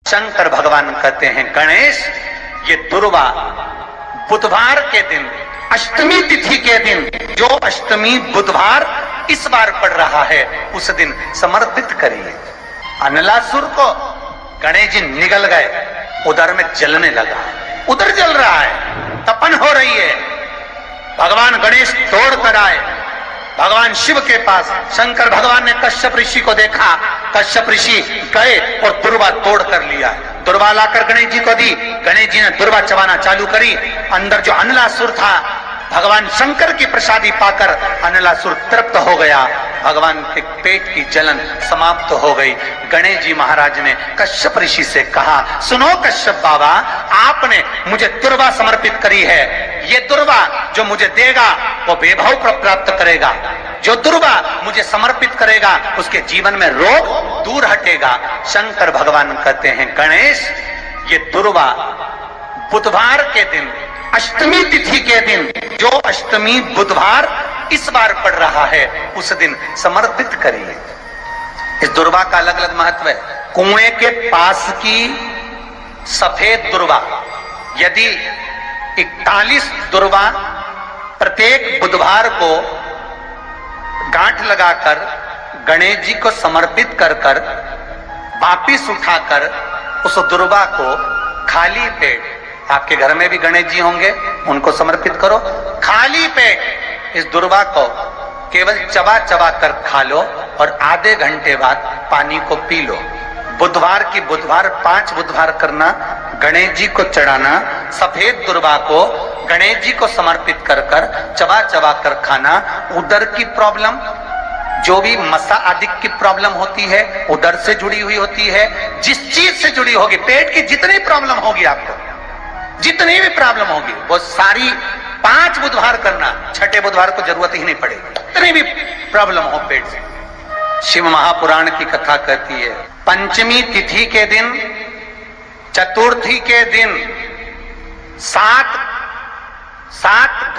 शंकर भगवान कहते हैं, गणेश ये दुर्वा बुधवार के दिन, अष्टमी तिथि के दिन, जो अष्टमी बुधवार इस बार पड़ रहा है उस दिन समर्पित करिए। अनलासुर को गणेश जी निगल गए, उधर में जलने लगा, उधर जल रहा है, तपन हो रही है। भगवान गणेश दौड़ कर आए भगवान शिव के पास। शंकर भगवान ने कश्यप ऋषि को देखा, कश्यप ऋषि गए और दुर्वा तोड़ कर लिया। दुर्वा लाकर गणेश जी को दी, गणेश जी ने दुर्वा चबाना चालू करी। अंदर जो अनलासुर था, भगवान शंकर की प्रसादी पाकर अनलासुर तृप्त हो गया, भगवान के पेट की जलन समाप्त हो गई। गणेश जी महाराज ने कश्यप ऋषि से कहा, सुनो कश्यप बाबा, आपने मुझे दुर्वा समर्पित करी है, ये दुर्वा जो मुझे देगा वो वैभव प्राप्त करेगा, जो दुर्वा मुझे समर्पित करेगा उसके जीवन में रोग दूर हटेगा। शंकर भगवान कहते हैं, गणेश ये दुर्वा बुधवार के दिन, अष्टमी तिथि के दिन, जो अष्टमी बुधवार इस बार पड़ रहा है उस दिन समर्पित करिए। इस दुर्वा का अलग अलग महत्व है। कुएं के पास की सफेद दुर्वा, यदि 41 दुर्वा प्रत्येक बुधवार को गांठ लगाकर गणेश जी को समर्पित कर कर वापिस उठाकर उस दुर्वा को खाली पेट, आपके घर में भी गणेश जी होंगे, उनको समर्पित करो, खाली पेट इस दुर्वा को केवल चबा चबा कर खा लो और आधे घंटे बाद पानी को पी लो। बुधवार की बुधवार 5 बुधवार करना, गणेश जी को चढ़ाना, सफेद दुर्वा को गणेश जी को समर्पित कर कर चबा चबा कर खाना। उदर की प्रॉब्लम, जो भी मसा आदि की प्रॉब्लम होती है उदर से जुड़ी हुई होती है, जिस चीज से जुड़ी होगी, पेट की जितनी प्रॉब्लम होगी, आपको जितनी भी प्रॉब्लम होगी वो सारी 5 बुधवार करना, छठे बुधवार को जरूरत ही नहीं पड़ेगी, जितनी भी प्रॉब्लम हो पेट से। शिव महापुराण की कथा कहती है, पंचमी तिथि के दिन, चतुर्थी के दिन 7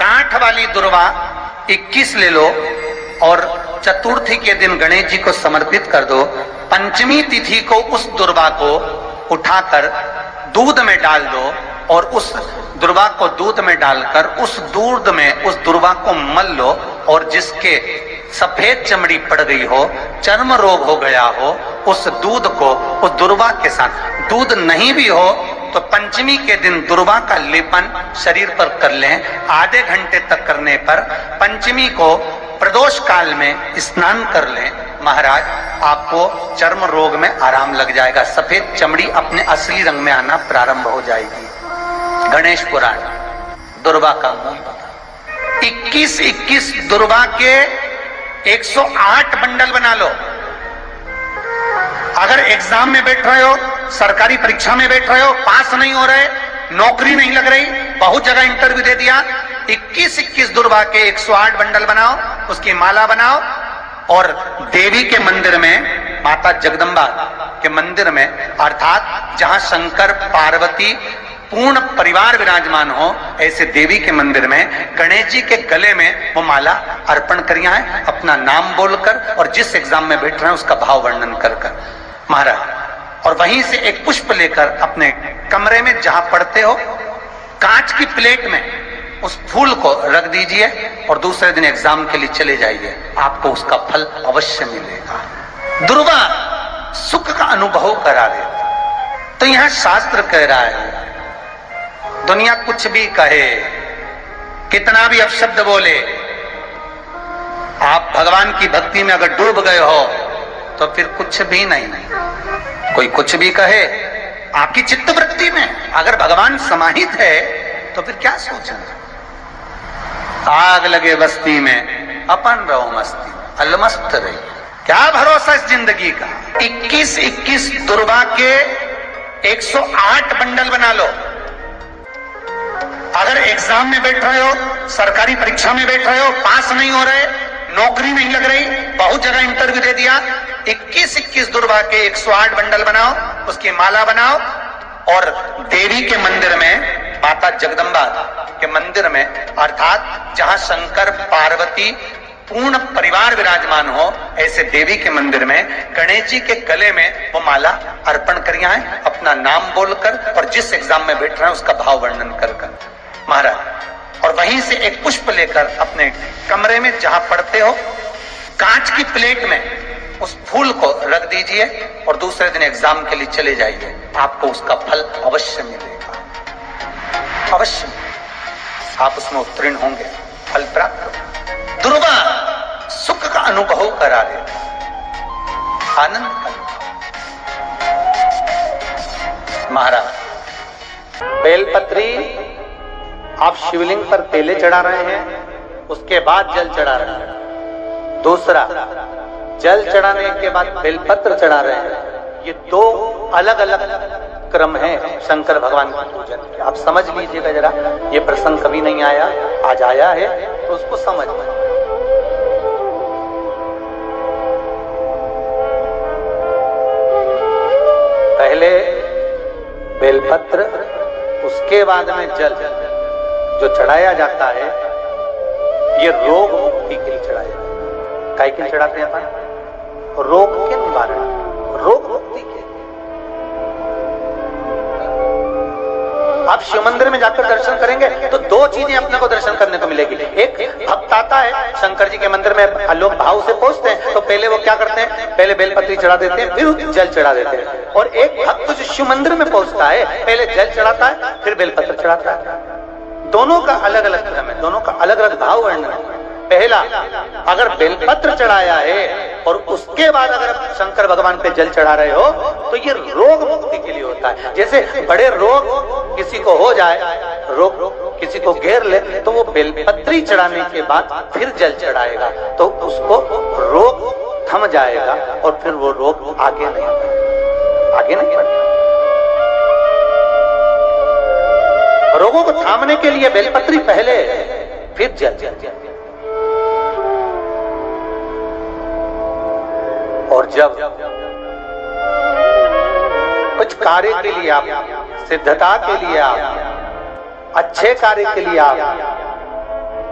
गांठ वाली दुर्वा 21 ले लो और चतुर्थी के दिन गणेश जी को समर्पित कर दो। पंचमी तिथि को उस दुर्वा को उठाकर दूध में डाल दो और उस दुर्वा को दूध में डालकर उस दूध में उस दुर्वा को मल लो, और जिसके सफेद चमड़ी पड़ गई हो, चर्म रोग हो गया हो, उस दूध को उस दुर्वा के साथ, दूध नहीं भी हो तो पंचमी के दिन दुर्वा का लेपन शरीर पर कर लें। आधे घंटे तक करने पर पंचमी को प्रदोष काल में स्नान कर लें, महाराज आपको चर्म रोग में आराम लग जाएगा, सफेद चमड़ी अपने असली रंग में आना प्रारंभ हो जाएगी। गणेश पुराण दुर्वा का मूल बता। 21 दुर्वा के 108 बंडल बना लो। अगर एग्जाम में बैठ रहे हो, सरकारी परीक्षा में बैठ रहे हो, पास नहीं हो रहे, नौकरी नहीं लग रही, बहुत जगह इंटरव्यू दे दिया, 21 दुर्वा के 108 बंडल बनाओ, उसकी माला बनाओ और देवी के मंदिर में, माता जगदम्बा के मंदिर में, अर्थात जहां शंकर पार्वती पूर्ण परिवार विराजमान हो, ऐसे देवी के मंदिर में गणेश जी के गले में वो माला अर्पण करिए है, अपना नाम बोलकर और जिस एग्जाम में बैठ रहे हैं उसका भाव वर्णन कर कर महाराज। और वहीं से एक पुष्प लेकर अपने कमरे में जहां पढ़ते हो, कांच की प्लेट में उस फूल को रख दीजिए और दूसरे दिन एग्जाम के लिए चले जाइए, आपको उसका फल अवश्य मिलेगा। दुर्वा सुख का अनुभव करा देता। तो यहां शास्त्र कह रहा है, दुनिया कुछ भी कहे, कितना भी अपशब्द बोले, आप भगवान की भक्ति में अगर डूब गए हो तो फिर कुछ भी नहीं। कोई कुछ भी कहे, आपकी चित्तवृत्ति में अगर भगवान समाहित है तो फिर क्या सोचना। आग लगे बस्ती में अपन रहो मस्ती, अलमस्त रही, क्या भरोसा इस जिंदगी का। 21 दुर्वा के 108 बंडल बना लो। अगर एग्जाम में बैठ रहे हो, सरकारी परीक्षा में बैठ रहे हो, पास नहीं हो रहे, नौकरी नहीं लग रही, बहुत जगह इंटरव्यू दे दिया, 21 दुर्वा के 108 बंडल बनाओ, उसकी माला बनाओ और देवी के मंदिर में, माता जगदम्बा के मंदिर में, अर्थात जहां शंकर पार्वती पूर्ण परिवार विराजमान हो, ऐसे देवी के मंदिर में गणेश जी के गले में वो माला अर्पण करिए आए, अपना नाम बोलकर और जिस एग्जाम में बैठ रहे हैं उसका भाव वर्णन कर महाराज, और वहीं से एक पुष्प लेकर अपने कमरे में जहां पढ़ते हो कांच की प्लेट में उस फूल को रख दीजिए और दूसरे दिन एग्जाम के लिए चले जाइए, आपको उसका फल अवश्य मिलेगा, अवश्य आप उसमें उत्तीर्ण होंगे, फल प्राप्त होगा। दुर्गा सुख का अनुभव करा देता, आनंद का। महाराज बेलपत्री आप शिवलिंग पर केले चढ़ा रहे हैं, उसके बाद जल चढ़ा रहे हैं। दूसरा, जल चढ़ाने के बाद बेलपत्र चढ़ा रहे हैं। ये दो अलग अलग क्रम है शंकर भगवान की पूजन के। आप समझ लीजिएगा जरा, ये प्रसंग कभी नहीं आया, आज आया है तो उसको समझ लें। पहले बेलपत्र, उसके बाद में जल जो चढ़ाया जाता है, ये रोग मुक्ति के लिए चढ़ाया जाता है। काय के लिए चढ़ाते हैं अपन? रोग के निवारण, रोग मुक्ति के। आप शिव मंदिर में जाकर दर्शन करेंगे तो दो चीजें अपने को दर्शन करने को मिलेगी। एक भक्त आता है शंकर जी के मंदिर में, लोग भाव से पहुंचते हैं तो पहले वो क्या करते हैं, पहले बेलपत्री चढ़ा देते हैं, फिर जल चढ़ा देते हैं। और एक भक्त जो शिव मंदिर में पहुंचता है, पहले जल चढ़ाता है, फिर बेलपत्र चढ़ाता है। दोनों का अलग अलग क्रम है, दोनों का अलग अलग भाव वर्णन है। पहला, अगर बेलपत्र चढ़ाया है और उसके बाद अगर शंकर भगवान पे जल चढ़ा रहे हो तो ये रोग मुक्ति के लिए होता है। जैसे बड़े रोग किसी को हो जाए, रोग किसी को घेर ले, तो वो बेलपत्री चढ़ाने के बाद फिर जल चढ़ाएगा तो उसको रोग थम जाएगा और फिर वो रोग आगे नहीं बढ़ेगा। रोगों को थामने के लिए बेलपत्री पहले, फिर जल। और जब कुछ कार्य के लिए आप, सिद्धता के लिए आप, अच्छे कार्य के लिए आप,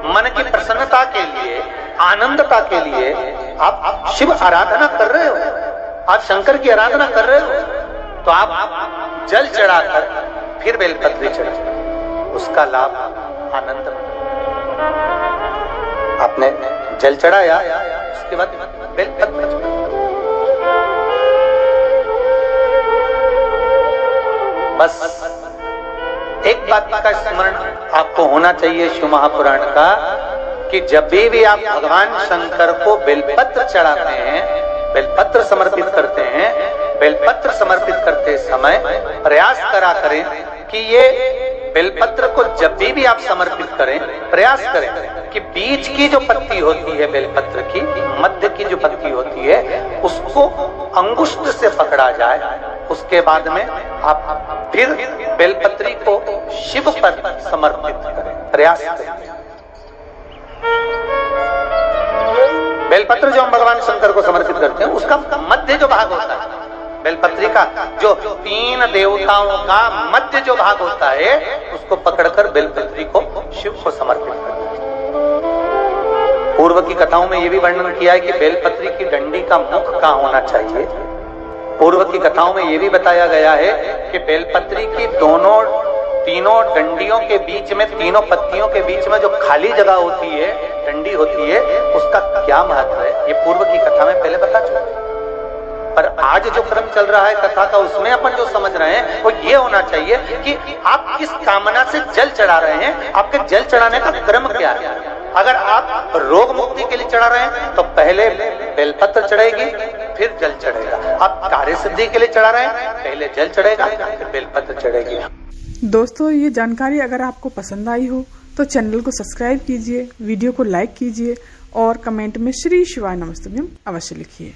मन की प्रसन्नता के लिए, आनंदता के लिए आप शिव आराधना कर रहे हो, आप शंकर की आराधना कर रहे हो, तो आप जल चढ़ाकर फिर बेलपत्री चढ़ाए, उसका लाभ आनंद। आपने जल चढ़ाया, उसके बाद बेलपत्र चढ़ाया। बस एक बात का स्मरण आपको होना चाहिए शिव महापुराण का, कि जब भी आप भगवान शंकर को बेलपत्र चढ़ाते हैं, बेलपत्र समर्पित करते हैं, बेलपत्र समर्पित करते समय प्रयास करा करें कि ये बेलपत्र को जब भी आप समर्पित करें, प्रयास करें कि बीच की जो पत्ती होती है बेलपत्र की, मध्य की जो पत्ती होती है, उसको अंगुष्ठ से पकड़ा जाए। उसके बाद में आप फिर बेलपत्री को शिव पर समर्पित करें, प्रयास करें। बेलपत्र जो हम भगवान शंकर को समर्पित करते हैं, उसका मध्य जो भाग होता है बेलपत्री का, जो तीन देवताओं का मध्य जो भाग होता है, उसको पकड़कर बेलपत्री को शिव को समर्पित करते हैं। पूर्व की कथाओं में यह भी वर्णन किया है कि बेलपत्री की डंडी का मुख कहाँ होना चाहिए। पूर्व की कथाओं में यह भी बताया गया है कि बेलपत्री की तीनों डंडियों के बीच में, तीनों पत्तियों के बीच में जो खाली जगह होती है, डंडी होती है, उसका क्या महत्व है, ये पूर्व की कथा में पहले बता चुका। पर आज जो क्रम चल रहा है कथा का, उसमें अपन जो समझ रहे हैं वो ये होना चाहिए कि आप किस कामना से जल चढ़ा रहे हैं, आपके जल चढ़ाने का क्रम क्या है। अगर आप रोग मुक्ति के लिए चढ़ा रहे हैं तो पहले बेलपत्र चढ़ेगी, फिर जल चढ़ेगा। आप कार्य सिद्धि के लिए चढ़ा रहे हैं, पहले जल चढ़ेगा, फिर बेलपत्र चढ़ेगी। दोस्तों, ये जानकारी अगर आपको पसंद आई हो तो चैनल को सब्सक्राइब कीजिए, वीडियो को लाइक कीजिए और कमेंट में श्री शिवाय नमस्तुभ्यम अवश्य लिखिए।